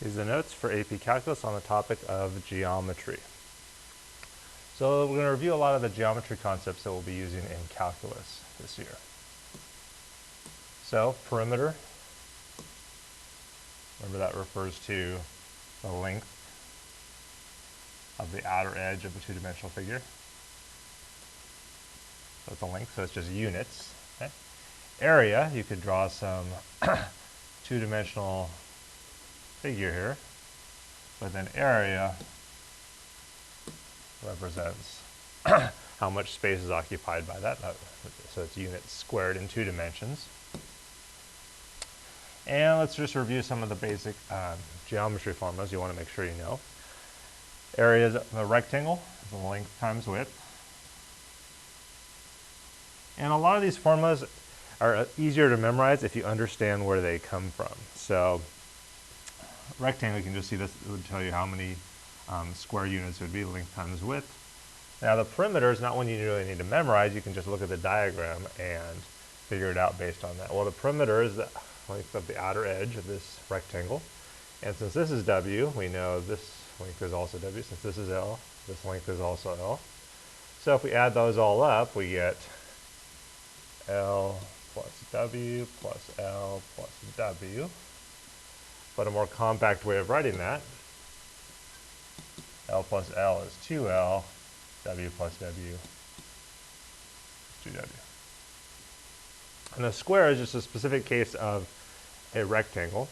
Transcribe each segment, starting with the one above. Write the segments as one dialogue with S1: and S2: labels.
S1: These are the notes for AP Calculus on the topic of geometry. So we're going to review a lot of the geometry concepts that we'll be using in calculus this year. So perimeter, remember that refers to the length of the outer edge of a two-dimensional figure. So it's a length, so it's just units. Okay? Area, you could draw some two-dimensional figure here, but then area represents how much space is occupied by that. So it's units squared in 2 dimensions. And let's just review some of the basic geometry formulas you want to make sure you know. Area of a rectangle is the length times width. And a lot of these formulas are easier to memorize if you understand where they come from. So rectangle, you can just see this, it would tell you how many square units it would be, length times width. Now the perimeter is not one you really need to memorize, you can just look at the diagram and figure it out based on that. Well, the perimeter is the length of the outer edge of this rectangle. And since this is W, we know this length is also W. Since this is L, this length is also L. So if we add those all up, we get L plus W plus L plus W. But a more compact way of writing that, L plus L is 2L, W plus W is 2W. And a square is just a specific case of a rectangle.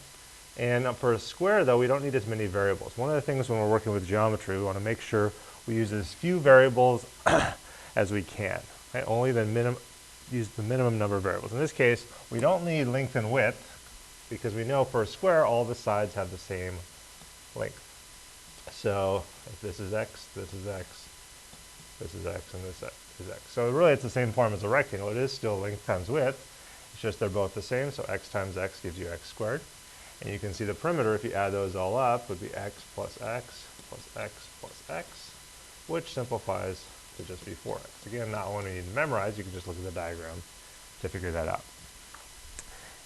S1: And for a square, though, we don't need as many variables. One of the things when we're working with geometry, we want to make sure we use as few variables as we can. Okay? Only use the minimum number of variables. In this case, we don't need length and width because we know for a square, all the sides have the same length. So if this is x, this is x, this is x, and this is x. So really it's the same form as a rectangle. It is still length times width. It's just they're both the same, so x times x gives you x squared. And you can see the perimeter, if you add those all up, would be x plus x plus x plus x, which simplifies to just be 4x. Again, not one you need to memorize. You can just look at the diagram to figure that out.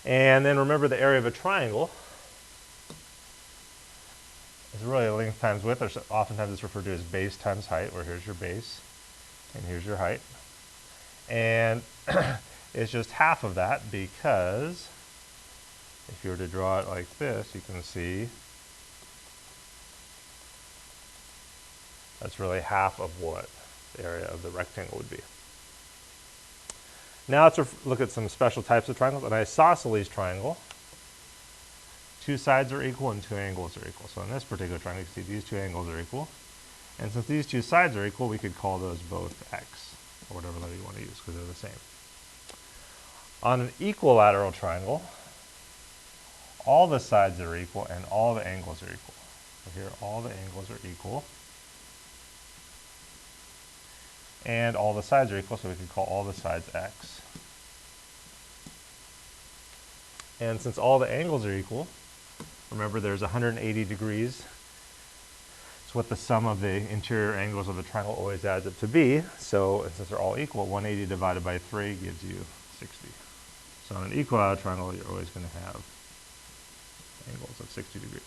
S1: And then remember the area of a triangle is really length times width, or oftentimes it's referred to as base times height, where here's your base and here's your height. And it's just half of that because if you were to draw it like this, you can see that's really half of what the area of the rectangle would be. Now let's look at some special types of triangles. An isosceles triangle, 2 sides are equal and 2 angles are equal. So in this particular triangle, you can see these 2 angles are equal. And since these 2 sides are equal, we could call those both x, or whatever letter you want to use, because they're the same. On an equilateral triangle, all the sides are equal and all the angles are equal. So here, all the angles are equal. And all the sides are equal, so we could call all the sides x. And since all the angles are equal, remember there's 180 degrees. It's what the sum of the interior angles of the triangle always adds up to be. So since they're all equal, 180 divided by 3 gives you 60. So on an equilateral triangle, you're always going to have angles of 60 degrees.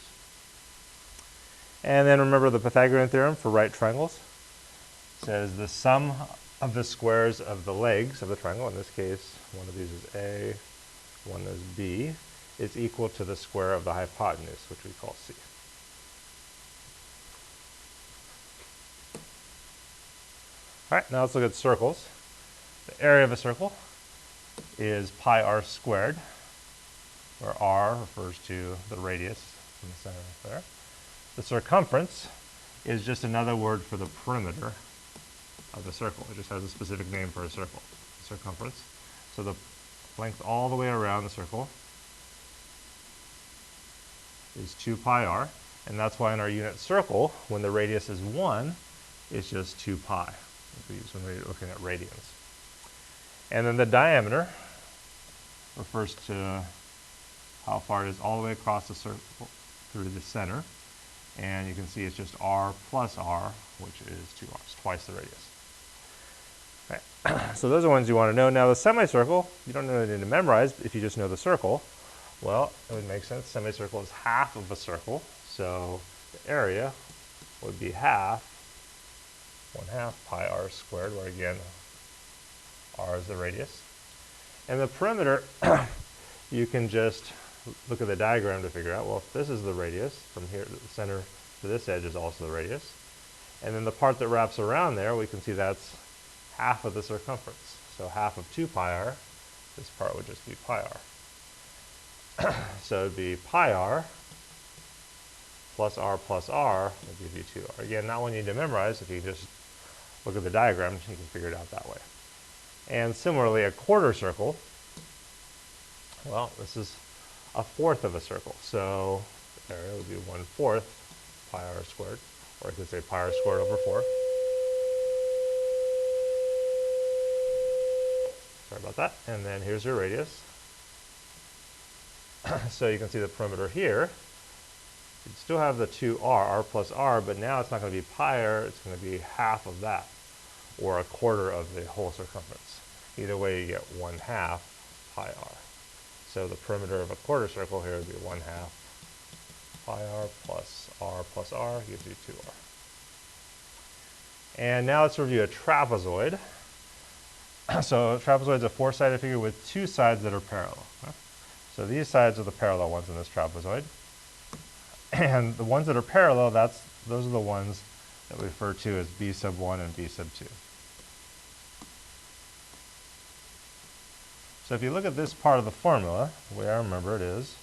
S1: And then remember the Pythagorean theorem for right triangles. It says the sum of the squares of the legs of the triangle, in this case, one of these is A, one is B, is equal to the square of the hypotenuse, which we call C. All right, now let's look at circles. The area of a circle is pi r squared, where r refers to the radius in the center there. The circumference is just another word for the perimeter of the circle. It just has a specific name for a circle, circumference. So the length all the way around the circle is 2 pi r, and that's why in our unit circle, when the radius is 1, it's just 2 pi, as we use when we're looking at radians. And then the diameter refers to how far it is all the way across the circle through the center. And you can see it's just r plus r, which is 2 r's, twice the radius. Okay. So those are ones you want to know. Now the semicircle, you don't really need to memorize if you just know the circle. Well, it would make sense. Semicircle is half of a circle. So the area would be half, 1/2 pi r squared, where again, r is the radius. And the perimeter, you can just look at the diagram to figure out, well, if this is the radius, from here to the center to this edge is also the radius. And then the part that wraps around there, we can see that's half of the circumference. So half of 2 pi r, this part would just be pi r. So it would be pi r plus r will give you 2r. Again, not one you need to memorize. If you just look at the diagram, you can figure it out that way. And similarly, a quarter circle, well, this is 1/4 of a circle. So the area would be 1/4 pi r squared, or I could say pi r squared over 4. Sorry about that. And then here's your radius. So you can see the perimeter here. You still have the 2r, r plus r, but now it's not going to be pi r, it's going to be half of that, or 1/4 of the whole circumference. Either way, you get 1/2 pi r. So the perimeter of a quarter circle here would be 1/2 pi r plus r gives you 2r. And now let's review a trapezoid. So a trapezoid is a 4-sided figure with 2 sides that are parallel. So these sides are the parallel ones in this trapezoid. And the ones that are parallel, those are the ones that we refer to as b sub 1 and b sub 2. So if you look at this part of the formula, the way I remember it is,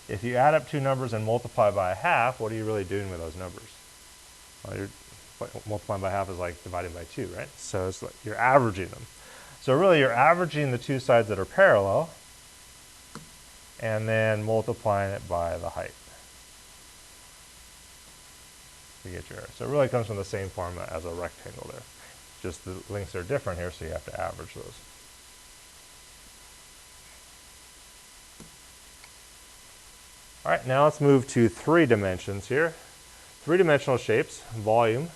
S1: if you add up 2 numbers and multiply by 1/2, what are you really doing with those numbers? Well, multiplying by 1/2 is like dividing by 2, right? So it's like you're averaging them. So really you're averaging the 2 sides that are parallel and then multiplying it by the height to get your area. So it really comes from the same formula as a rectangle there. Just the lengths are different here, so you have to average those. All right, now let's move to 3 dimensions here. 3-dimensional shapes, volume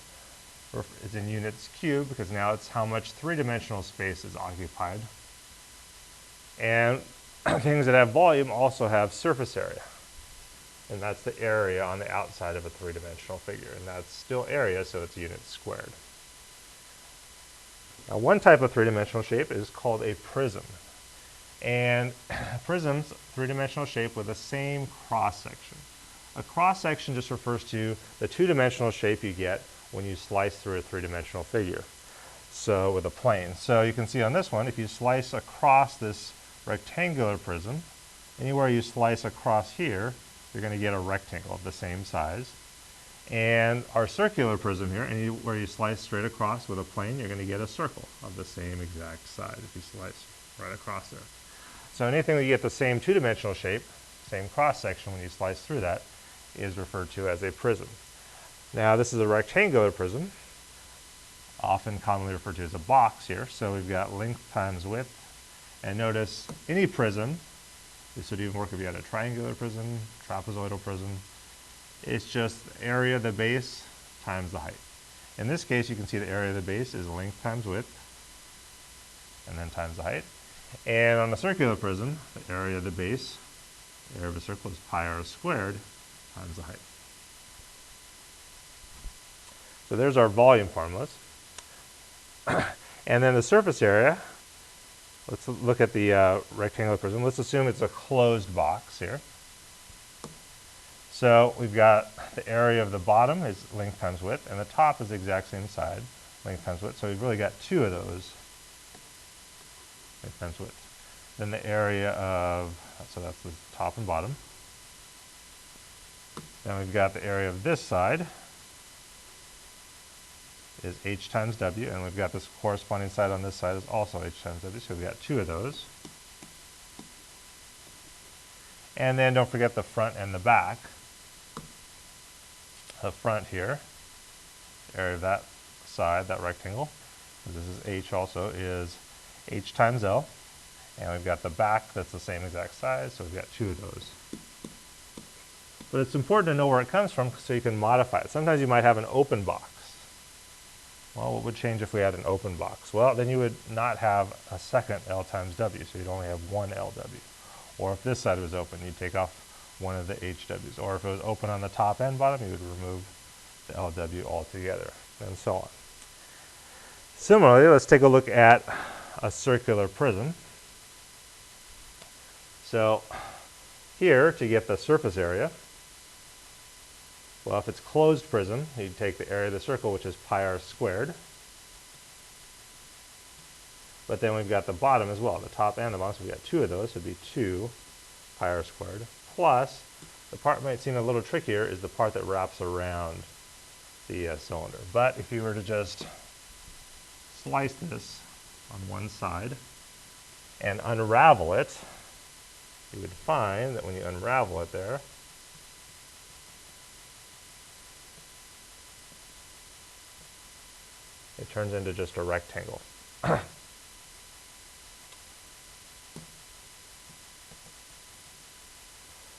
S1: is in units cubed because now it's how much 3-dimensional space is occupied. And things that have volume also have surface area. And that's the area on the outside of a 3-dimensional figure. And that's still area, so it's units squared. Now, one type of 3-dimensional shape is called a prism. And prism's 3-dimensional shape with the same cross-section. A cross-section just refers to the 2-dimensional shape you get when you slice through a 3-dimensional figure. So with a plane. So you can see on this one, if you slice across this rectangular prism, anywhere you slice across here, you're going to get a rectangle of the same size. And our circular prism here, anywhere you slice straight across with a plane, you're going to get a circle of the same exact size if you slice right across there. So anything that you get the same 2-dimensional shape, same cross-section when you slice through that, is referred to as a prism. Now this is a rectangular prism, often commonly referred to as a box here. So we've got length times width. And notice any prism, this would even work if you had a triangular prism, trapezoidal prism, it's just area of the base times the height. In this case, you can see the area of the base is length times width, and then times the height. And on a circular prism, the area of the base, the area of a circle is pi r squared times the height. So there's our volume formulas. And then the surface area, let's look at the rectangular prism. Let's assume it's a closed box here. So we've got the area of the bottom is length times width, and the top is the exact same side, length times width. So we've really got 2 of those, length times width. Then the area of, so that's the top and bottom. Then we've got the area of this side is h times w, and we've got this corresponding side on this side is also h times w, so we've got 2 of those. And then don't forget the front and the back. The front here, the area of that side, that rectangle, this is h also, is h times l. And we've got the back that's the same exact size, so we've got 2 of those. But it's important to know where it comes from so you can modify it. Sometimes you might have an open box. Well, what would change if we had an open box? Well, then you would not have a second L times W, so you'd only have one LW. Or if this side was open, you'd take off one of the HWs. Or if it was open on the top and bottom, you would remove the LW altogether, and so on. Similarly, let's take a look at a circular prism. So here, to get the surface area, well, if it's closed prism, you'd take the area of the circle, which is pi r squared. But then we've got the bottom as well, the top and the bottom, so we've got two of those, so it'd be 2 pi r squared, plus, the part might seem a little trickier, is the part that wraps around the cylinder. But if you were to just slice this on one side and unravel it, you would find that when you unravel it there, it turns into just a rectangle.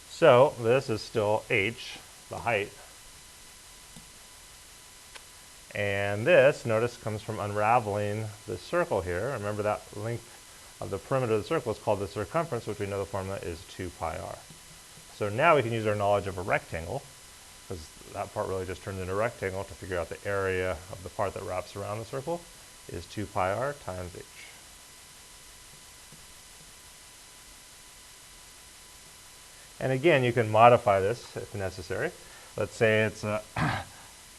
S1: So this is still h, the height. And this, notice, comes from unraveling the circle here. Remember that length of the perimeter of the circle is called the circumference, which we know the formula is 2 pi r. So now we can use our knowledge of a rectangle, because that part really just turns into a rectangle, to figure out the area of the part that wraps around the circle is 2 pi r times h. And again, you can modify this if necessary. Let's say it's a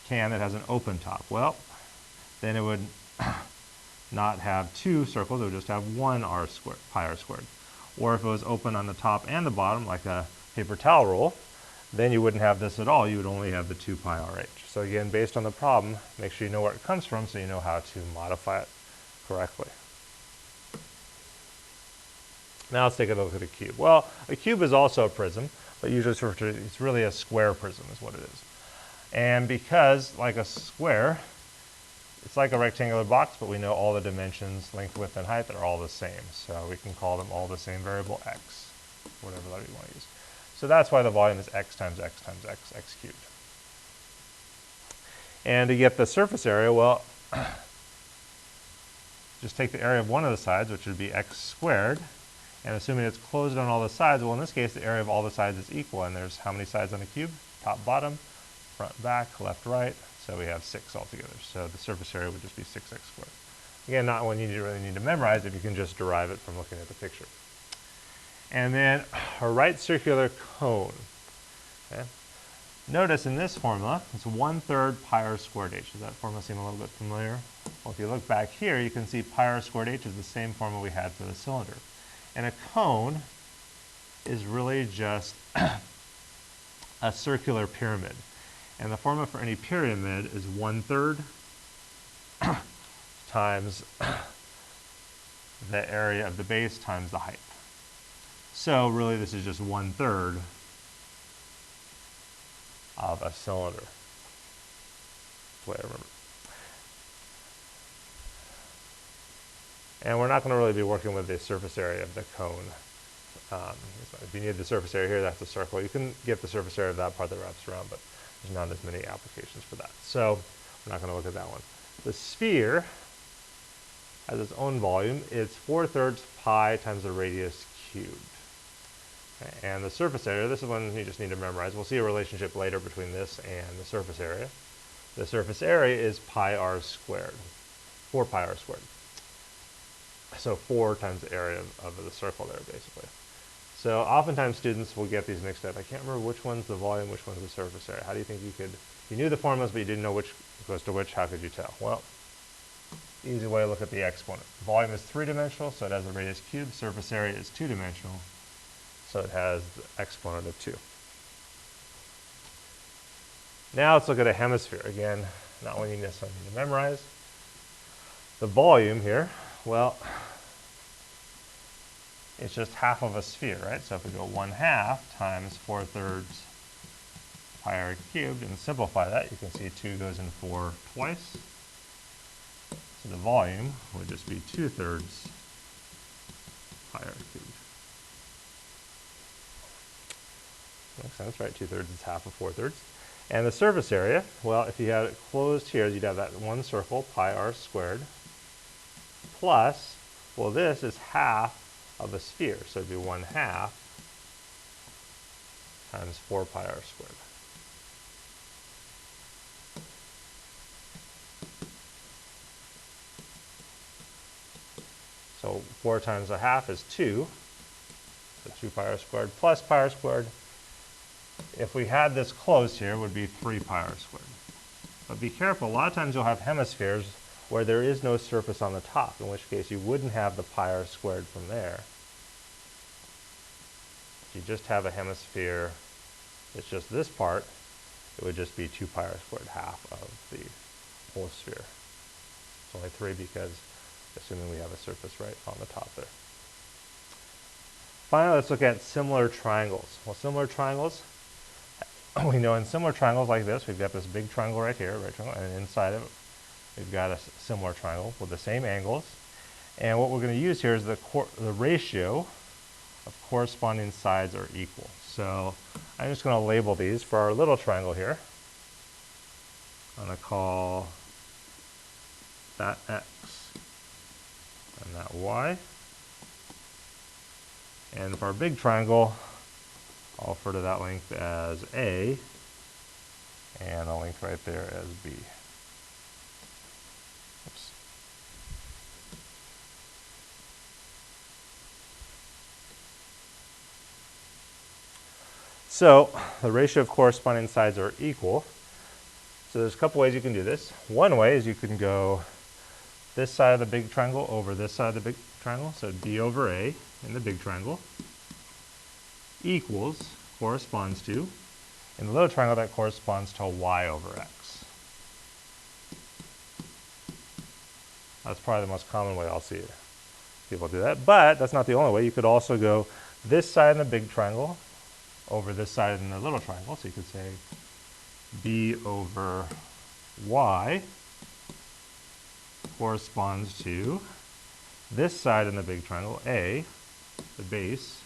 S1: can that has an open top. Well, then it would not have two circles, it would just have 1 r squared, pi r squared. Or if it was open on the top and the bottom, like a paper towel roll, then you wouldn't have this at all. You would only have the 2 pi r h. So again, based on the problem, make sure you know where it comes from so you know how to modify it correctly. Now let's take a look at a cube. Well, a cube is also a prism, but usually it's really a square prism is what it is. And because, like a square, it's like a rectangular box, but we know all the dimensions, length, width, and height, are all the same. So we can call them all the same variable x, whatever letter you want to use. So that's why the volume is x times x times x, x cubed. And to get the surface area, well, just take the area of one of the sides, which would be x squared, and assuming it's closed on all the sides, well, in this case, the area of all the sides is equal, and there's how many sides on a cube? Top, bottom, front, back, left, right, so we have 6 altogether. So the surface area would just be 6x squared. Again, not one you really need to memorize if you can just derive it from looking at the picture. And then a right circular cone. Okay. Notice in this formula, it's 1/3 pi r squared h. Does that formula seem a little bit familiar? Well, if you look back here, you can see pi r squared h is the same formula we had for the cylinder. And a cone is really just a circular pyramid. And the formula for any pyramid is 1/3 times the area of the base times the height. So really this is just 1/3 of a cylinder. That's the way I remember. And we're not going to really be working with the surface area of the cone. If you need the surface area here, that's a circle. You can get the surface area of that part that wraps around, but there's not as many applications for that. So we're not going to look at that one. The sphere has its own volume. It's 4/3 pi times the radius cubed. Okay. And the surface area, this is one you just need to memorize. We'll see a relationship later between this and the surface area. The surface area is pi r squared, 4 pi r squared. So 4 times the area of the circle there, basically. So oftentimes students will get these mixed up. I can't remember which one's the volume, which one's the surface area. How do you think you could, if you knew the formulas but you didn't know which goes to which, how could you tell? Well, easy way to look at the exponent. Volume is 3-dimensional, so it has a radius cubed. Surface area is 2-dimensional, so it has the exponent of 2. Now let's look at a hemisphere. Again, not one you necessarily need to memorize. The volume here, well, it's just half of a sphere, right? So if we go 1/2 times 4/3 pi r cubed and simplify that, you can see 2 goes in 4 twice. So the volume would just be 2/3 pi r cubed. Makes sense, right? 2/3 is half of 4/3. And the surface area, well, if you had it closed here, you'd have that one circle, pi r squared, plus, well, this is half of a sphere, so it'd be 1/2 times 4 pi r squared. So 4 times a half is 2. So 2 pi r squared plus pi r squared. If we had this closed here, it would be 3 pi r squared. But be careful, a lot of times you'll have hemispheres where there is no surface on the top, in which case you wouldn't have the pi r squared from there. If you just have a hemisphere that's just this part, it would just be 2 pi r squared, half of the whole sphere. It's only 3 because assuming we have a surface right on the top there. Finally, let's look at similar triangles. Well, similar triangles, we know in similar triangles like this, we've got this big triangle right here, right triangle, and inside of it, we've got a similar triangle with the same angles. And what we're going to use here is the ratio of corresponding sides are equal. So I'm just going to label these for our little triangle here. I'm going to call that x and that y. And for our big triangle, I'll refer to that length as A, and the length right there as B. Oops. So the ratio of corresponding sides are equal. So there's a couple ways you can do this. One way is you can go this side of the big triangle over this side of the big triangle, so D over A in the big triangle equals, corresponds to, in the little triangle that corresponds to y over x. That's probably the most common way I'll see people do that, but that's not the only way. You could also go this side in the big triangle over this side in the little triangle, so you could say b over y corresponds to this side in the big triangle, A, the base,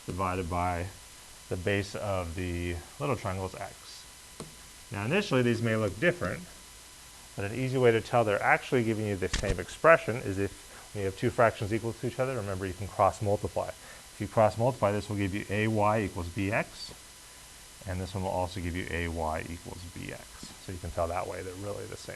S1: divided by the base of the little triangle is x. Now initially these may look different, but an easy way to tell they're actually giving you the same expression is if when you have two fractions equal to each other, remember you can cross multiply. If you cross multiply, this will give you ay equals bx, and this one will also give you ay equals bx. So you can tell that way they're really the same.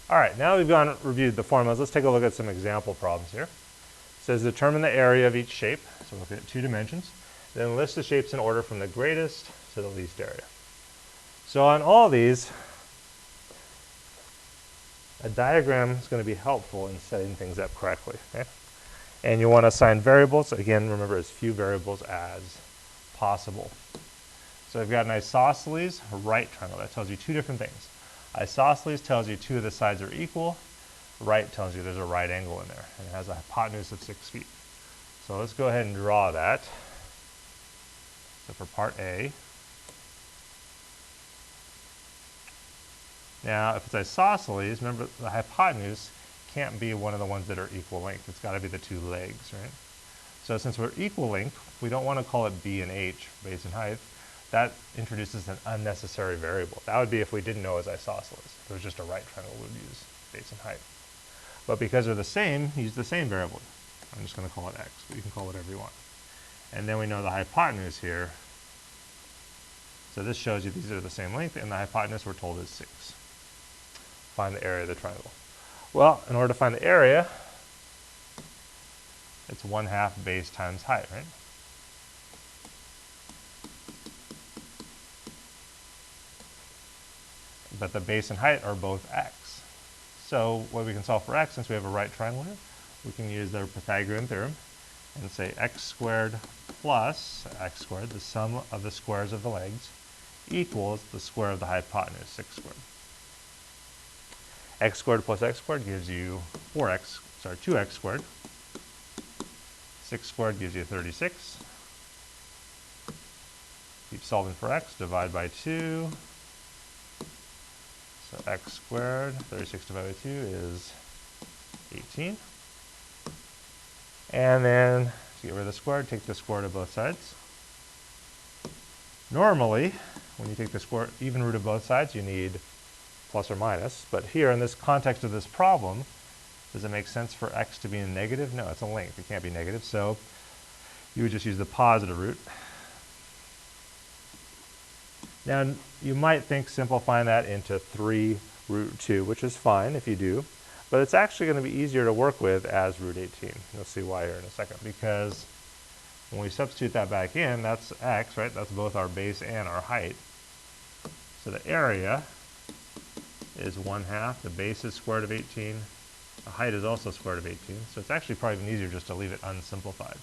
S1: All right, now we've reviewed the formulas, let's take a look at some example problems here. It says determine the area of each shape, so we're looking at 2 dimensions. Then list the shapes in order from the greatest to the least area. So on all these, a diagram is going to be helpful in setting things up correctly. Okay? And you want to assign variables, again, remember as few variables as possible. So we've got an isosceles right triangle. That tells you 2 different things. Isosceles tells you 2 of the sides are equal. Right tells you there's a right angle in there, and it has a hypotenuse of 6 feet. So let's go ahead and draw that. So for part A, now if it's isosceles, remember the hypotenuse can't be one of the ones that are equal length. It's got to be the 2 legs, right? So since we're equal length, we don't want to call it B and H, base and height. That introduces an unnecessary variable. That would be if we didn't know it was isosceles. If it was just a right triangle, we would use base and height. But because they're the same, use the same variable. I'm just going to call it x, but you can call it whatever you want. And then we know the hypotenuse here. So this shows you these are the same length, and the hypotenuse we're told is 6. Find the area of the triangle. Well, in order to find the area, it's 1/2 base times height, right? But the base and height are both x. So what we can solve for x, since we have a right triangle here, we can use the Pythagorean theorem and say x squared plus x squared, the sum of the squares of the legs, equals the square of the hypotenuse, 6 squared. X squared plus x squared gives you 2x squared. 6 squared gives you 36. Keep solving for x, divide by 2. So x squared, 36 divided by 2 is 18. And then to get rid of the square, take the square root of both sides. Normally, when you take the even root of both sides, you need plus or minus. But here, in this context of this problem, does it make sense for x to be a negative? No, it's a length. It can't be negative. So you would just use the positive root. Now, you might think simplifying that into 3 root 2, which is fine if you do, but it's actually going to be easier to work with as root 18. You'll see why here in a second, because when we substitute that back in, that's x, right? That's both our base and our height. So the area is 1/2. The base is square root of 18. The height is also square root of 18. So it's actually probably even easier just to leave it unsimplified.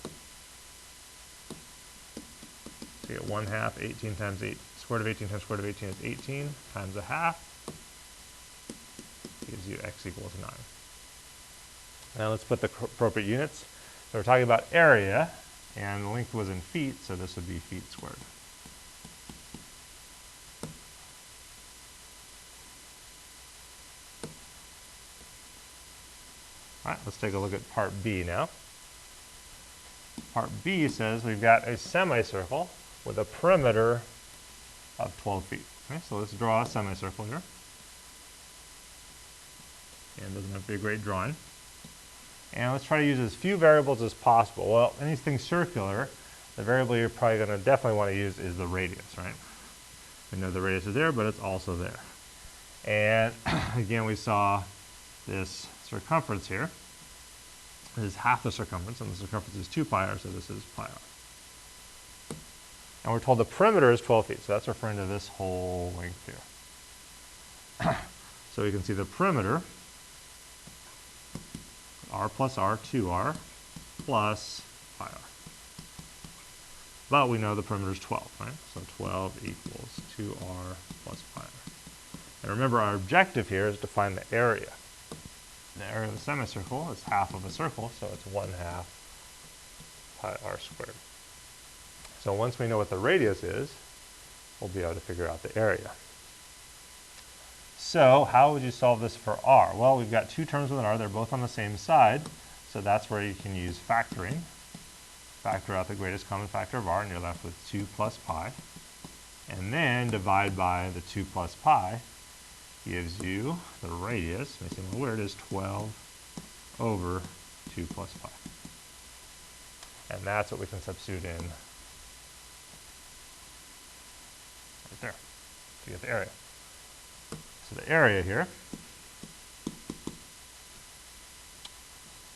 S1: So you get 1/2, 18 times 8. Square root of 18 times square root of 18 is 18 times 1/2. Gives you x equals 9. Now let's put the appropriate units. So we're talking about area, and the length was in feet, so this would be feet squared. All right, let's take a look at part B now. Part B says we've got a semicircle with a perimeter of 12 feet. Okay, so let's draw a semicircle here. And it doesn't have to be a great drawing. And let's try to use as few variables as possible. Well, anything circular, the variable you're probably going to definitely want to use is the radius, right? We know the radius is there, but it's also there. And again, we saw this circumference here. This is half the circumference, and the circumference is 2 pi r, so this is pi r. And we're told the perimeter is 12 feet, so that's referring to this whole length here. So we can see the perimeter, r plus r, 2r, plus pi r. But we know the perimeter is 12, right? So 12 equals 2r plus pi r. And remember, our objective here is to find the area. The area of the semicircle is half of a circle, so it's 1/2 pi r squared. So once we know what the radius is, we'll be able to figure out the area. So how would you solve this for r? Well, we've got 2 terms with an r. They're both on the same side, so that's where you can use factoring. Factor out the greatest common factor of r, and you're left with 2 plus pi. And then divide by the 2 plus pi gives you the radius, may seem a little weird, is 12 over 2 plus pi. And that's what we can substitute in right there to get the area. So the area here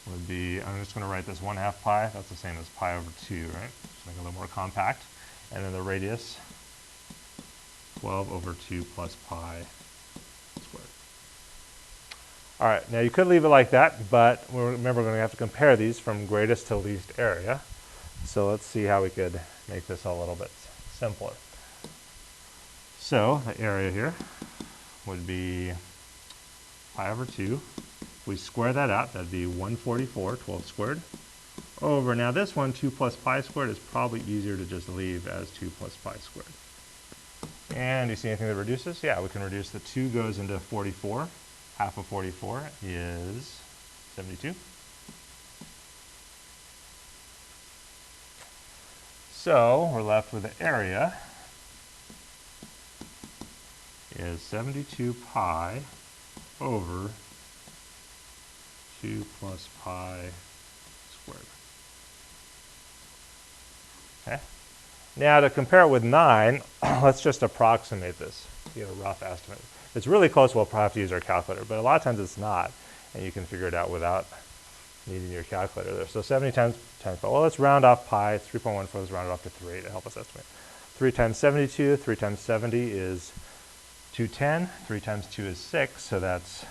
S1: would be, I'm just going to write this 1/2 pi. That's the same as pi over 2, right? Just make it a little more compact. And then the radius, 12 over 2 plus pi squared. All right, now you could leave it like that, but remember we're going to have to compare these from greatest to least area. So let's see how we could make this a little bit simpler. So the area here would be pi over 2. If we square that out, that'd be 144, 12 squared, over, now this one, 2 plus pi squared, is probably easier to just leave as 2 plus pi squared. And do you see anything that reduces? Yeah, we can reduce the 2 goes into 44. Half of 44 is 72. So we're left with the area is 72 pi over 2 plus pi squared. Okay. Now to compare it with 9, let's just approximate this to get a rough estimate. If it's really close, we'll probably have to use our calculator, but a lot of times it's not, and you can figure it out without needing your calculator there. So 70 times 10, well, let's round off pi. 3.14, let's round it off to 3 to help us estimate. 3 times 72, 3 times 70 is 210. 3 times 2 is 6, so that's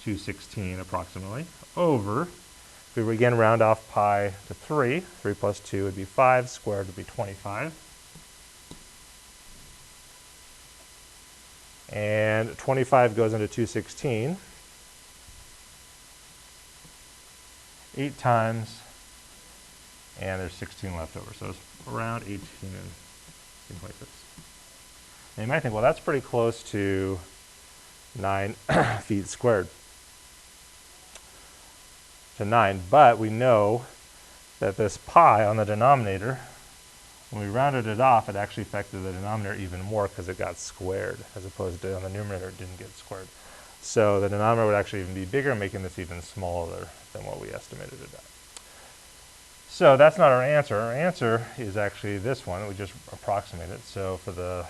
S1: 216 approximately, over, if we again round off pi to 3, 3 plus 2 would be 5, squared would be 25. And 25 goes into 216. 8 times, and there's 16 left over, so it's around 18 and things like this. And you might think, well, that's pretty close to 9 feet squared. To 9, but we know that this pi on the denominator, when we rounded it off, it actually affected the denominator even more because it got squared, as opposed to on the numerator it didn't get squared. So the denominator would actually even be bigger, making this even smaller than what we estimated it at. So that's not our answer. Our answer is actually this one. We just approximate it. So for the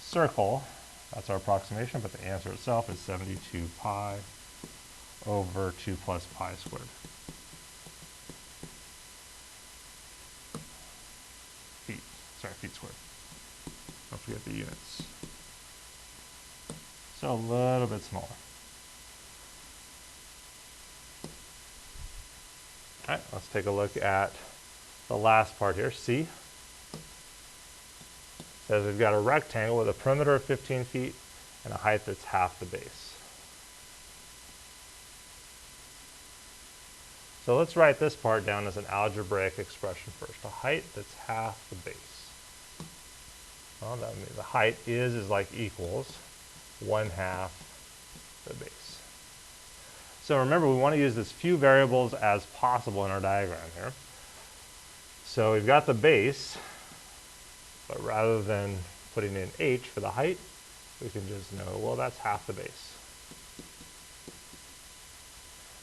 S1: circle, that's our approximation, but the answer itself is 72 pi over 2 plus pi squared. Feet squared. Don't forget the units. So a little bit smaller. All right, let's take a look at the last part here. C says we've got a rectangle with a perimeter of 15 feet and a height that's half the base. So let's write this part down as an algebraic expression first. A height that's half the base. Well, that means the height is like equals 1/2 the base. So remember, we want to use as few variables as possible in our diagram here. So we've got the base, but rather than putting in h for the height, we can just know, well, that's half the base.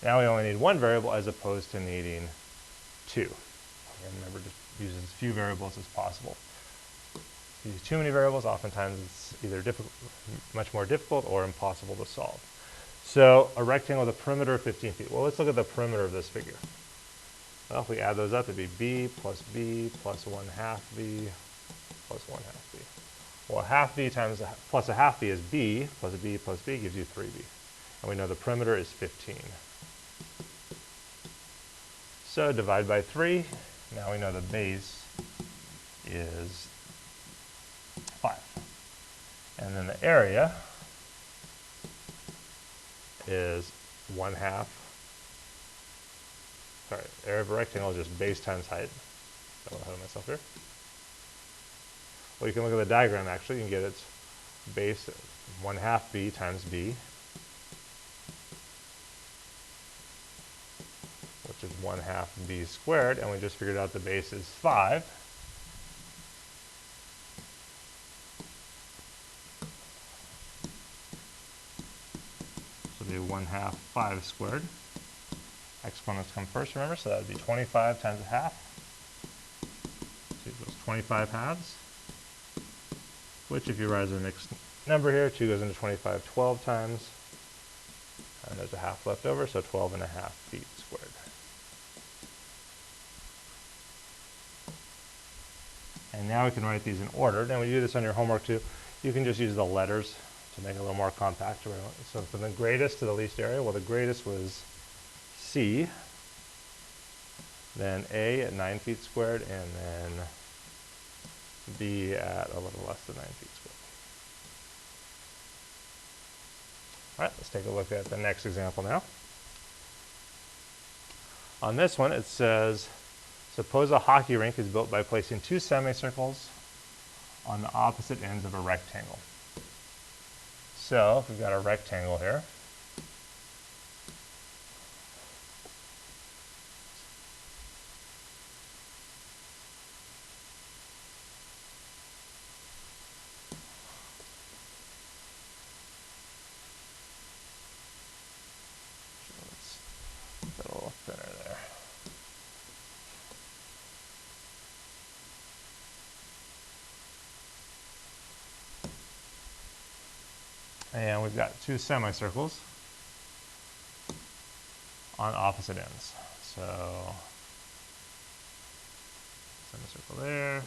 S1: Now we only need one variable as opposed to needing two. And remember, just use as few variables as possible. If you use too many variables, oftentimes it's either much more difficult or impossible to solve. So a rectangle with a perimeter of 15 feet. Well, let's look at the perimeter of this figure. Well, if we add those up, it'd be b plus 1/2 b plus 1/2 b. Well, a half b times plus a half b is b plus b plus b gives you 3b. And we know the perimeter is 15. So divide by 3. Now we know the base is 5. And then the area is 1/2. Sorry, area of a rectangle is just base times height. Got ahead of myself here. Well, you can look at the diagram actually. You can get its base 1/2 b times b, which is 1/2 b squared, and we just figured out the base is 5. So it'd be 1/2 5 squared. Exponents come first, remember, so that would be 25 times 1/2. So it goes 25 halves, which if you write as a mixed number here, 2 goes into 25 12 times, and there's a half left over, so 12.5 feet squared. And now we can write these in order. Now when you do this on your homework too, you can just use the letters to make it a little more compact. So from the greatest to the least area, well, the greatest was C, then A at 9 feet squared, and then B at a little less than 9 feet squared. All right, let's take a look at the next example now. On this one, it says, suppose a hockey rink is built by placing 2 semicircles on the opposite ends of a rectangle. So if we've got a rectangle here, let's get a little thinner there. And we've got 2 semicircles on opposite ends. So semicircle there,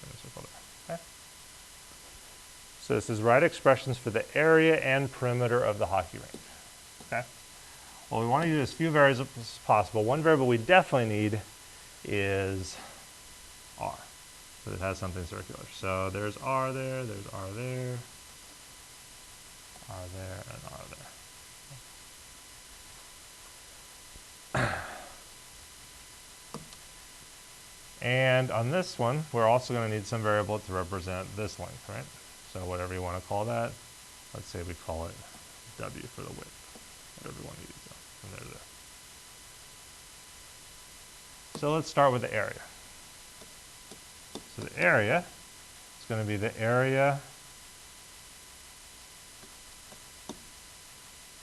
S1: semicircle there. Okay. So this is write expressions for the area and perimeter of the hockey rink. Okay. Well, we want to use as few variables as possible. One variable we definitely need is r, because it has something circular. So there's r there, there's r there, r there, and r there. And on this one, we're also going to need some variable to represent this length, right? So whatever you want to call that, let's say we call it w for the width, whatever you want to use from there to there. So let's start with the area. So the area is going to be the area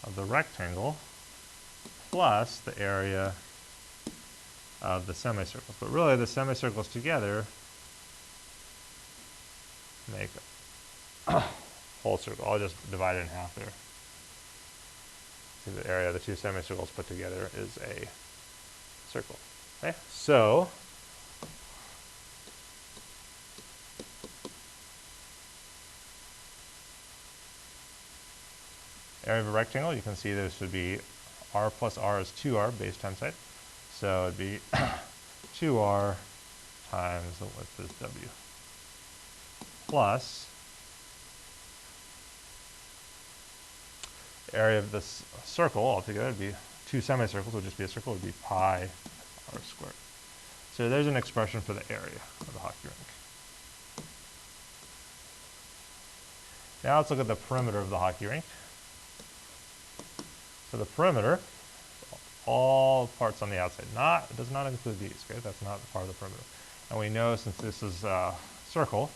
S1: of the rectangle plus the area of the semicircles. But really, the semicircles together make a whole circle. I'll just divide it in half there. See, the area of the two semicircles put together is a circle. Okay, so area of a rectangle, you can see this would be r plus r is 2r base times height. So it would be 2r times the width is w plus the area of this circle altogether would be two semicircles, would just be a circle, would be pi r squared. So there's an expression for the area of the hockey rink. Now let's look at the perimeter of the hockey rink. So the perimeter, all parts on the outside, it does not include these, okay? That's not part of the perimeter. And we know, since this is a circle,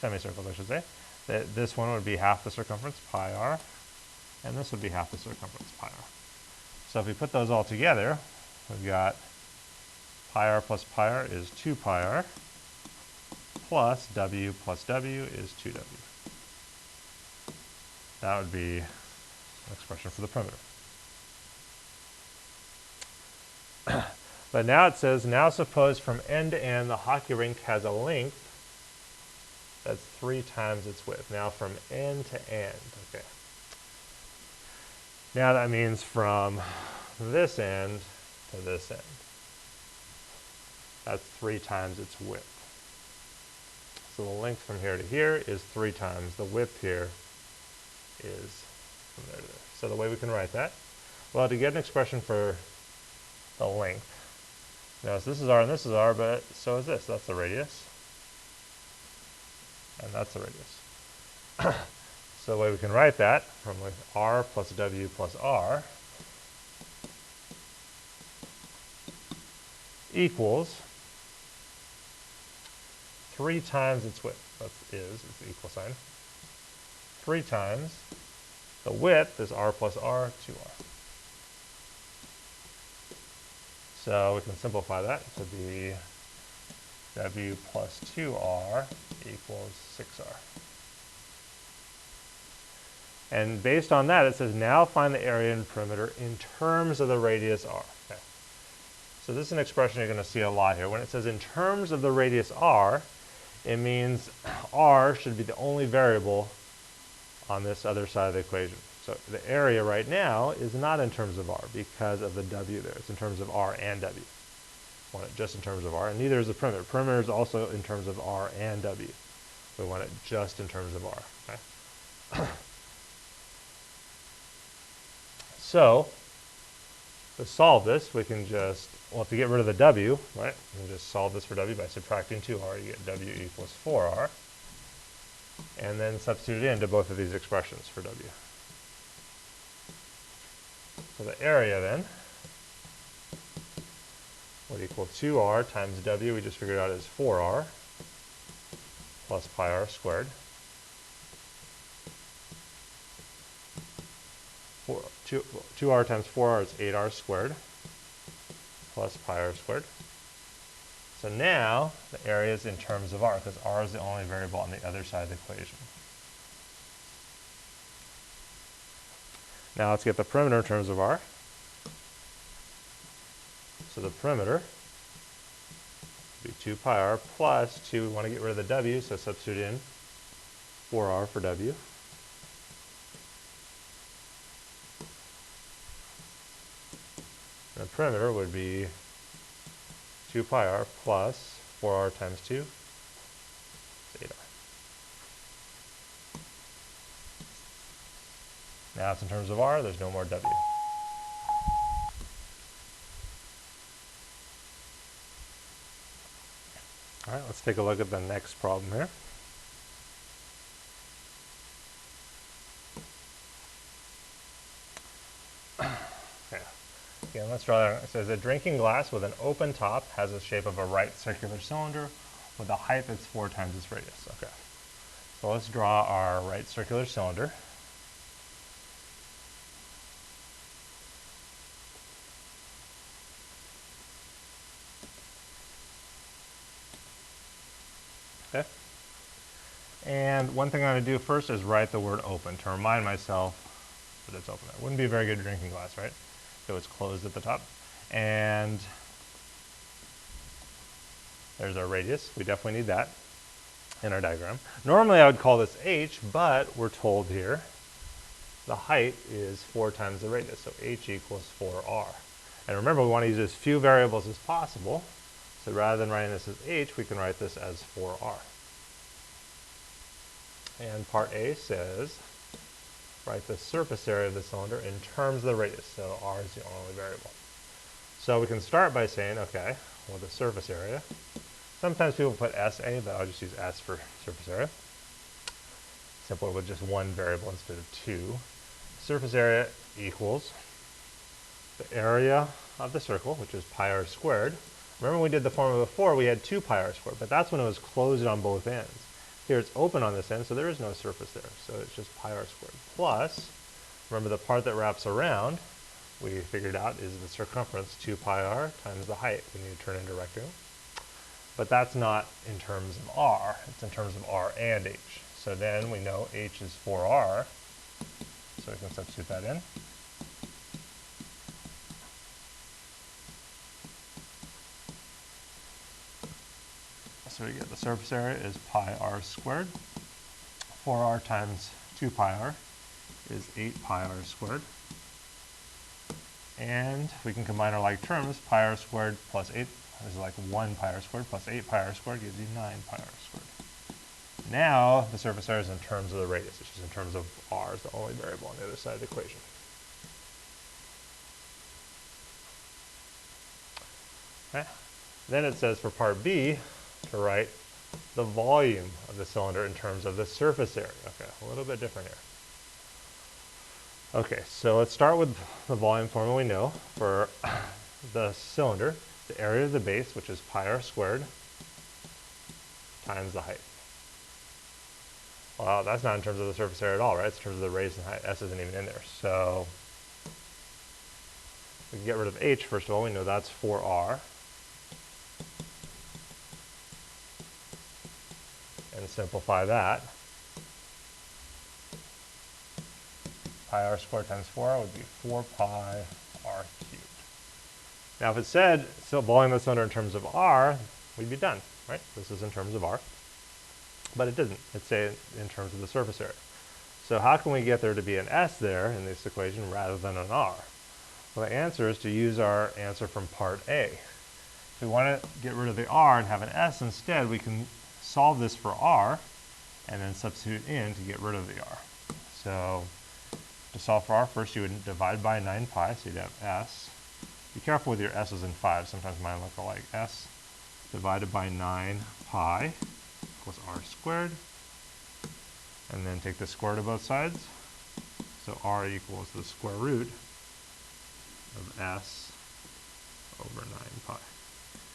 S1: semicircle I should say, that this one would be half the circumference, pi r, and this would be half the circumference, pi r. So if we put those all together, we've got pi r plus pi r is 2 pi r, plus w is 2w. That would be an expression for the perimeter. But now it says, now suppose from end to end the hockey rink has a length that's 3 times its width. Now from end to end, okay. Now that means from this end to this end. That's 3 times its width. So the length from here to here is 3 times the width here is from there to there. So the way we can write that, well, to get an expression for the length, notice this is r and this is r, but so is this. That's the radius. And that's the radius. So the way we can write that, from like r plus w plus r equals 3 times its width. It's the equal sign. 3 times the width is r plus r, 2r. So we can simplify that to be w plus 2r equals 6r. And based on that, it says now find the area and perimeter in terms of the radius r. Okay. So this is an expression you're going to see a lot here. When it says in terms of the radius r, it means r should be the only variable on this other side of the equation. So the area right now is not in terms of r because of the w there. It's in terms of r and w. We want it just in terms of r, and neither is the perimeter. Perimeter is also in terms of r and w. We want it just in terms of r. Okay? So to solve this, we can just, well, to get rid of the w, right, we can just solve this for w by subtracting 2r. You get w equals 4r. And then substitute it into both of these expressions for w. So the area then would equal 2r times w, we just figured out is 4r, plus pi r squared. 2r times 4r is 8r squared, plus pi r squared. So now the area is in terms of r, because r is the only variable on the other side of the equation. Now let's get the perimeter in terms of r. So the perimeter would be 2 pi r plus 2, we want to get rid of the w, so substitute in 4r for w. And the perimeter would be 2 pi r plus 4r times 2 is 8r. Now it's in terms of r, there's no more w. All right, let's take a look at the next problem here. Again, let's draw that. It says a drinking glass with an open top has the shape of a right circular cylinder with a height that's 4 times its radius. Okay. So let's draw our right circular cylinder. Okay. And one thing I'm going to do first is write the word open to remind myself that it's open. It wouldn't be a very good drinking glass, right? So it's closed at the top. And there's our radius. We definitely need that in our diagram. Normally I would call this h, but we're told here the height is 4 times the radius, so h equals 4r. And remember, we want to use as few variables as possible. So rather than writing this as h, we can write this as 4r. And part A says, write the surface area of the cylinder in terms of the radius. So r is the only variable. So we can start by saying, okay, well, the surface area. Sometimes people put SA, but I'll just use S for surface area. Simpler with just one variable instead of two. Surface area equals the area of the circle, which is pi r squared. Remember when we did the formula before, we had 2 pi r squared, but that's when it was closed on both ends. Here it's open on this end, so there is no surface there. So it's just pi r squared. Plus, remember the part that wraps around, we figured out is the circumference, 2 pi r times the height. We need to turn into a rectangle. But that's not in terms of r, it's in terms of r and h. So then we know h is 4r, so we can substitute that in. So we get the surface area is pi r squared. 4r times 2 pi r is 8 pi r squared. And we can combine our like terms. Pi r squared plus 8 is like 1 pi r squared plus 8 pi r squared gives you 9 pi r squared. Now the surface area is in terms of the radius, which is in terms of r is the only variable on the other side of the equation. Okay. Then it says for part B to write the volume of the cylinder in terms of the surface area. Okay, a little bit different here. Okay, so let's start with the volume formula we know for the cylinder. The area of the base, which is pi r squared, times the height. Well, that's not in terms of the surface area at all, right? It's in terms of the radius and height. S isn't even in there. So we can get rid of h, first of all. We know that's 4r. And simplify that. Pi r squared times 4r would be 4 pi r cubed. Now if it said so volume of the cylinder in terms of r, we'd be done, right? This is in terms of r. But it didn't. It said in terms of the surface area. So how can we get there to be an s there in this equation rather than an r? Well, the answer is to use our answer from part A. If we want to get rid of the r and have an s instead, we can solve this for r and then substitute in to get rid of the r. So to solve for r, first you would divide by 9 pi, so you'd have s. Be careful with your s's and 5s. Sometimes mine look like s divided by 9 pi equals r squared. And then take the square root of both sides. So r equals the square root of s over 9 pi.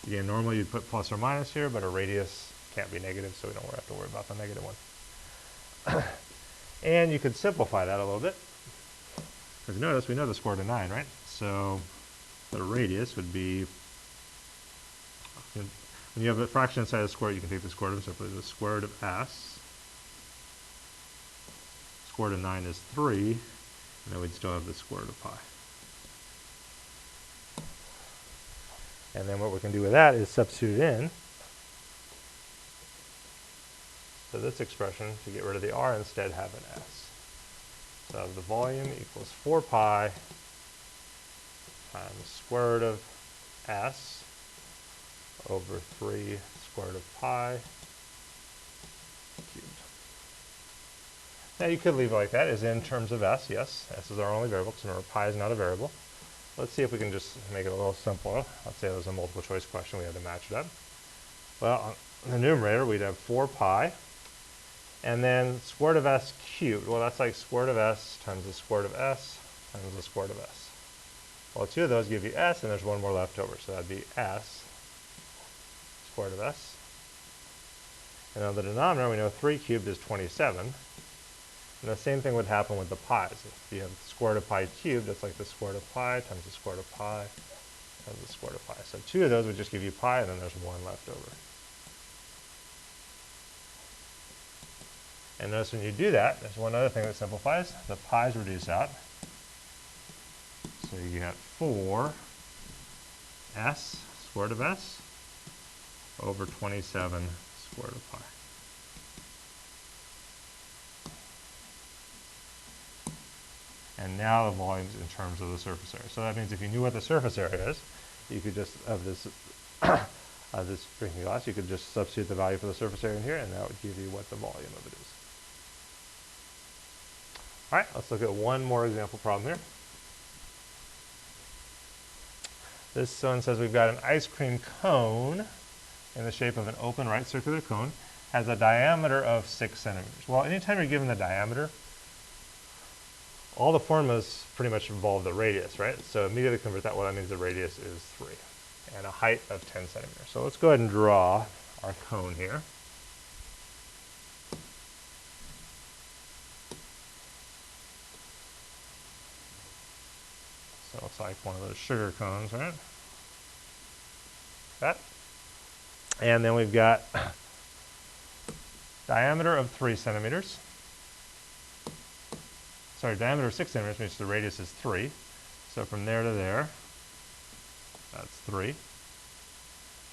S1: Again, normally you'd put plus or minus here, but a radius can't be negative, so we don't have to worry about the negative one. And you could simplify that a little bit. Because notice, we know the square root of 9, right? So the radius would be, when you have a fraction inside the square root, you can take the square root of simply the square root of s. Square root of 9 is 3, and then we'd still have the square root of pi. And then what we can do with that is substitute in to this expression to get rid of the r, instead have an s. So the volume equals 4 pi times square root of s over 3 square root of pi cubed. Now you could leave it like that, is in terms of s, yes. S is our only variable, because remember pi is not a variable. Let's see if we can just make it a little simpler. Let's say it was a multiple choice question, we had to match it up. Well, on the numerator we'd have 4 pi, and then square root of s cubed. Well, that's like square root of s times the square root of s times the square root of s. Well, 2 of those give you s, and there's one more left over, so that'd be s square root of s. And on the denominator, we know 3 cubed is 27. And the same thing would happen with the pi's. If you have the square root of pi cubed, that's like the square root of pi times the square root of pi times the square root of pi. So 2 of those would just give you pi, and then there's 1 left over. And notice when you do that, there's one other thing that simplifies. The pi's reduce out. So you get 4s squared of s over 27 squared of pi. And now the volume's in terms of the surface area. So that means if you knew what the surface area is, you could just, of this drinking glass, you could just substitute the value for the surface area in here, and that would give you what the volume of it is. All right, let's look at one more example problem here. This one says we've got an ice cream cone in the shape of an open right circular cone, has a diameter of 6 centimeters. Well, anytime you're given the diameter, all the formulas pretty much involve the radius, right? So immediately convert that, well, that means the radius is 3 and a height of 10 centimeters. So let's go ahead and draw our cone here. So it looks like one of those sugar cones, right? That. And then we've got diameter of 3 centimeters. Sorry, diameter of 6 centimeters means the radius is 3. So from there to there, that's 3.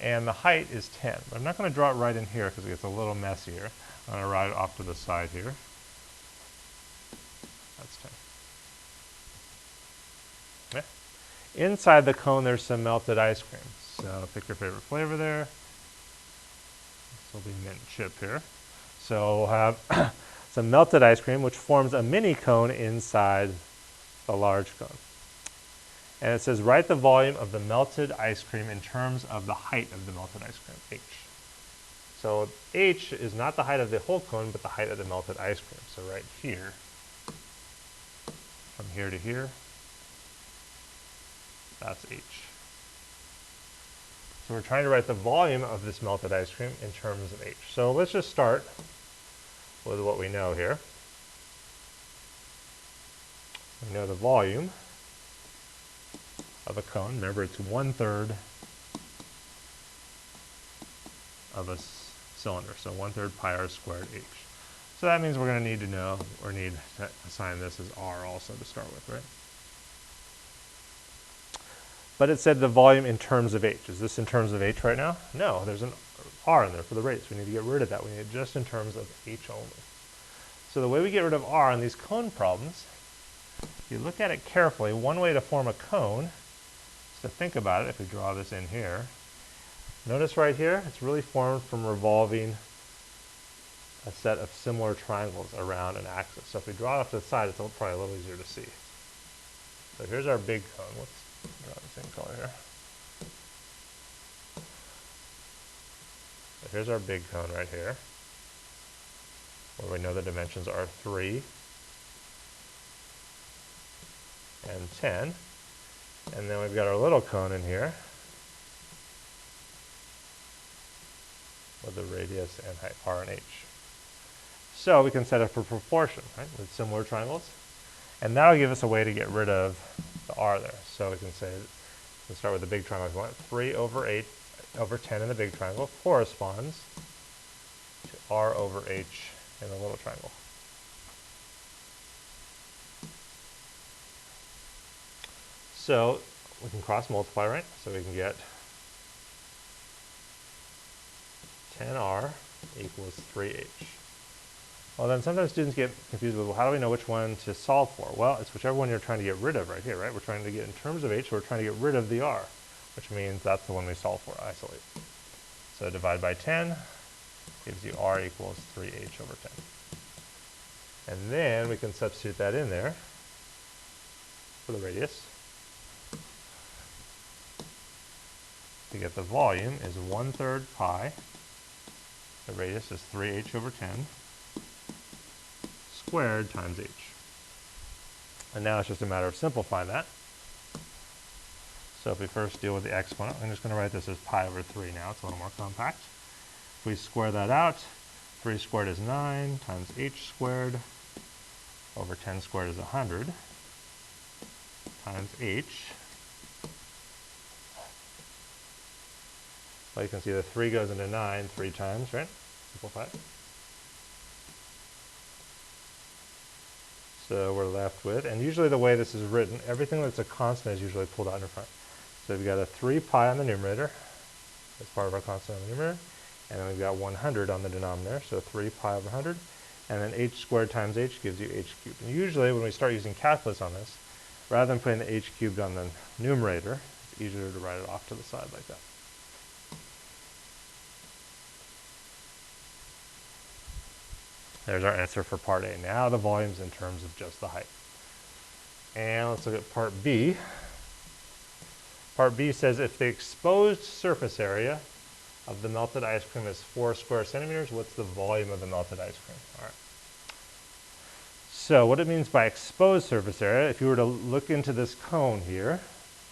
S1: And the height is 10. But I'm not going to draw it right in here because it gets a little messier. I'm going to write it off to the side here. That's 10. Yeah. Inside the cone, there's some melted ice cream. So pick your favorite flavor there. This will be mint chip here. So we'll have some melted ice cream, which forms a mini cone inside the large cone. And it says, write the volume of the melted ice cream in terms of the height of the melted ice cream, h. So h is not the height of the whole cone, but the height of the melted ice cream. So right here, from here to here, that's h. So we're trying to write the volume of this melted ice cream in terms of h. So let's just start with what we know here. We know the volume of a cone. Remember, it's 1/3 of a cylinder, so 1/3 pi r squared h. So that means we're going to need to know, or need to assign this as r also to start with, right? But it said the volume in terms of h. Is this in terms of h right now? No, there's an r in there for the radius. We need to get rid of that. We need it just in terms of h only. So the way we get rid of r in these cone problems, if you look at it carefully, one way to form a cone is to think about it. If we draw this in here, notice right here, it's really formed from revolving a set of similar triangles around an axis. So if we draw it off to the side, it's probably a little easier to see. So here's our big cone. Let's draw the same color here. So here's our big cone right here, where we know the dimensions are 3 and 10. And then we've got our little cone in here with the radius and height r and h. So we can set up a proportion, right, with similar triangles. And that'll give us a way to get rid of the r there. So we can say, let's start with the big triangle. If you want 3 over 8 over 10 in the big triangle corresponds to r over h in the little triangle. So we can cross multiply, right? So we can get 10r equals 3h. Well, then sometimes students get confused with, well, how do we know which one to solve for? Well, it's whichever one you're trying to get rid of right here, right? We're trying to get, in terms of h, we're trying to get rid of the r, which means that's the one we solve for, isolate. So divide by 10 gives you r equals 3h over 10. And then we can substitute that in there for the radius. To get the volume is 1/3 pi. The radius is 3h over 10 squared times h. And now it's just a matter of simplifying that. So if we first deal with the exponent, I'm just going to write this as pi over 3 now. It's a little more compact. If we square that out, 3 squared is 9 times h squared over 10 squared is 100 times h. Well, you can see the 3 goes into 9 3 times, right? Simplify it. So we're left with, and usually the way this is written, everything that's a constant is usually pulled out in front. So we've got a 3 pi on the numerator, as part of our constant on the numerator, and then we've got 100 on the denominator, so 3 pi over 100, and then h squared times h gives you h cubed. And usually when we start using calculus on this, rather than putting the h cubed on the numerator, it's easier to write it off to the side like that. There's our answer for part A. Now the volume's in terms of just the height. And let's look at part B. Part B says if the exposed surface area of the melted ice cream is 4 square centimeters, what's the volume of the melted ice cream? All right. So what it means by exposed surface area, if you were to look into this cone here,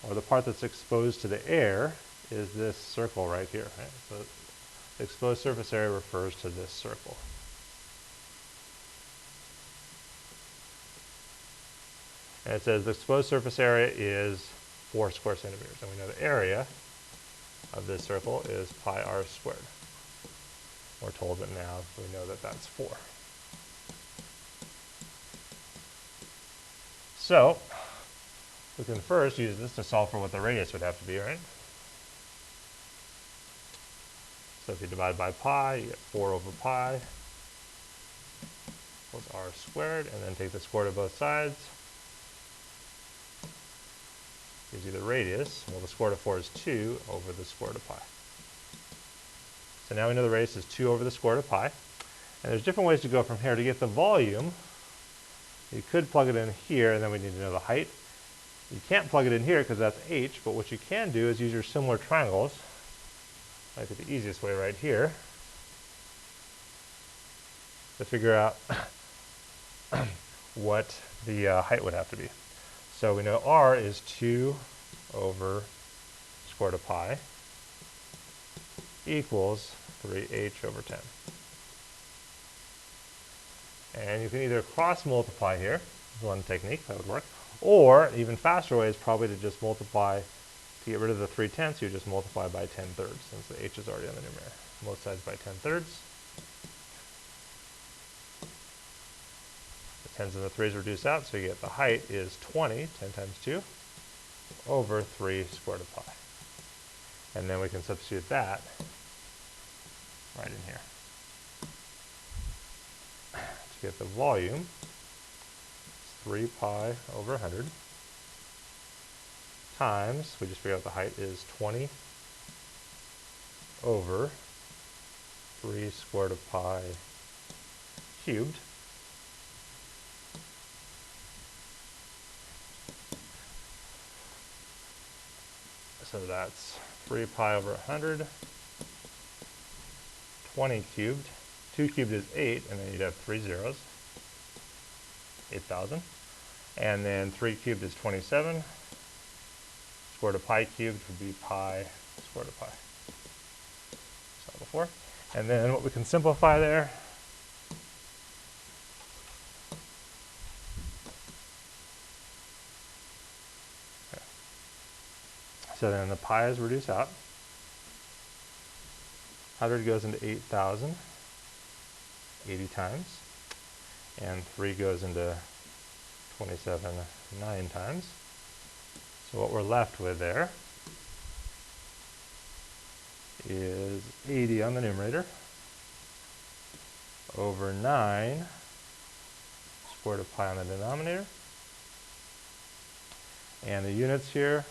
S1: or the part that's exposed to the air, is this circle right here. Right? So the exposed surface area refers to this circle. And it says the exposed surface area is 4 square centimeters. And we know the area of this circle is pi r squared. We're told that now we know that that's 4. So we can first use this to solve for what the radius would have to be, right? So if you divide by pi, you get 4 over pi equals r squared, and then take the square root of both sides. Gives you the radius. Well, the square root of 4 is 2 over the square root of pi. So now we know the radius is 2 over the square root of pi. And there's different ways to go from here. To get the volume, you could plug it in here, and then we need to know the height. You can't plug it in here because that's h, but what you can do is use your similar triangles. I think the easiest way right here to figure out what the height would have to be. So we know r is 2 over square root of pi equals 3h over 10. And you can either cross multiply here, one technique that would work, or an even faster way is probably to just multiply, to get rid of the 3/10, you just multiply by 10/3 since the h is already on the numerator. Both sides by 10/3. The 10s and the 3's reduce out, so you get the height is 20, 10 times 2, over 3 square root of pi. And then we can substitute that right in here. To get the volume, it's 3 pi over 100 times, we just figured out the height is 20 over 3 square root of pi cubed. So that's 3 pi over 100, 20 cubed. 2 cubed is 8, and then you'd have 3 zeros, 8,000. And then 3 cubed is 27. Square root of pi cubed would be pi square root of pi. Saw before. And then what we can simplify there, so then the pi's reduce out. 100 goes into 8,000, 80 times. And 3 goes into 27, 9 times. So what we're left with there is 80 on the numerator over 9 square root of pi on the denominator. And the units here,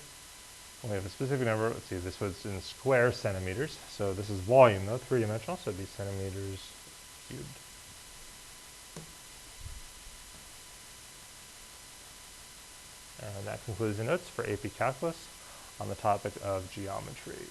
S1: we have a specific number. Let's see, this was in square centimeters. So this is volume though, 3-dimensional, so it'd be centimeters cubed. And that concludes the notes for AP Calculus on the topic of geometry.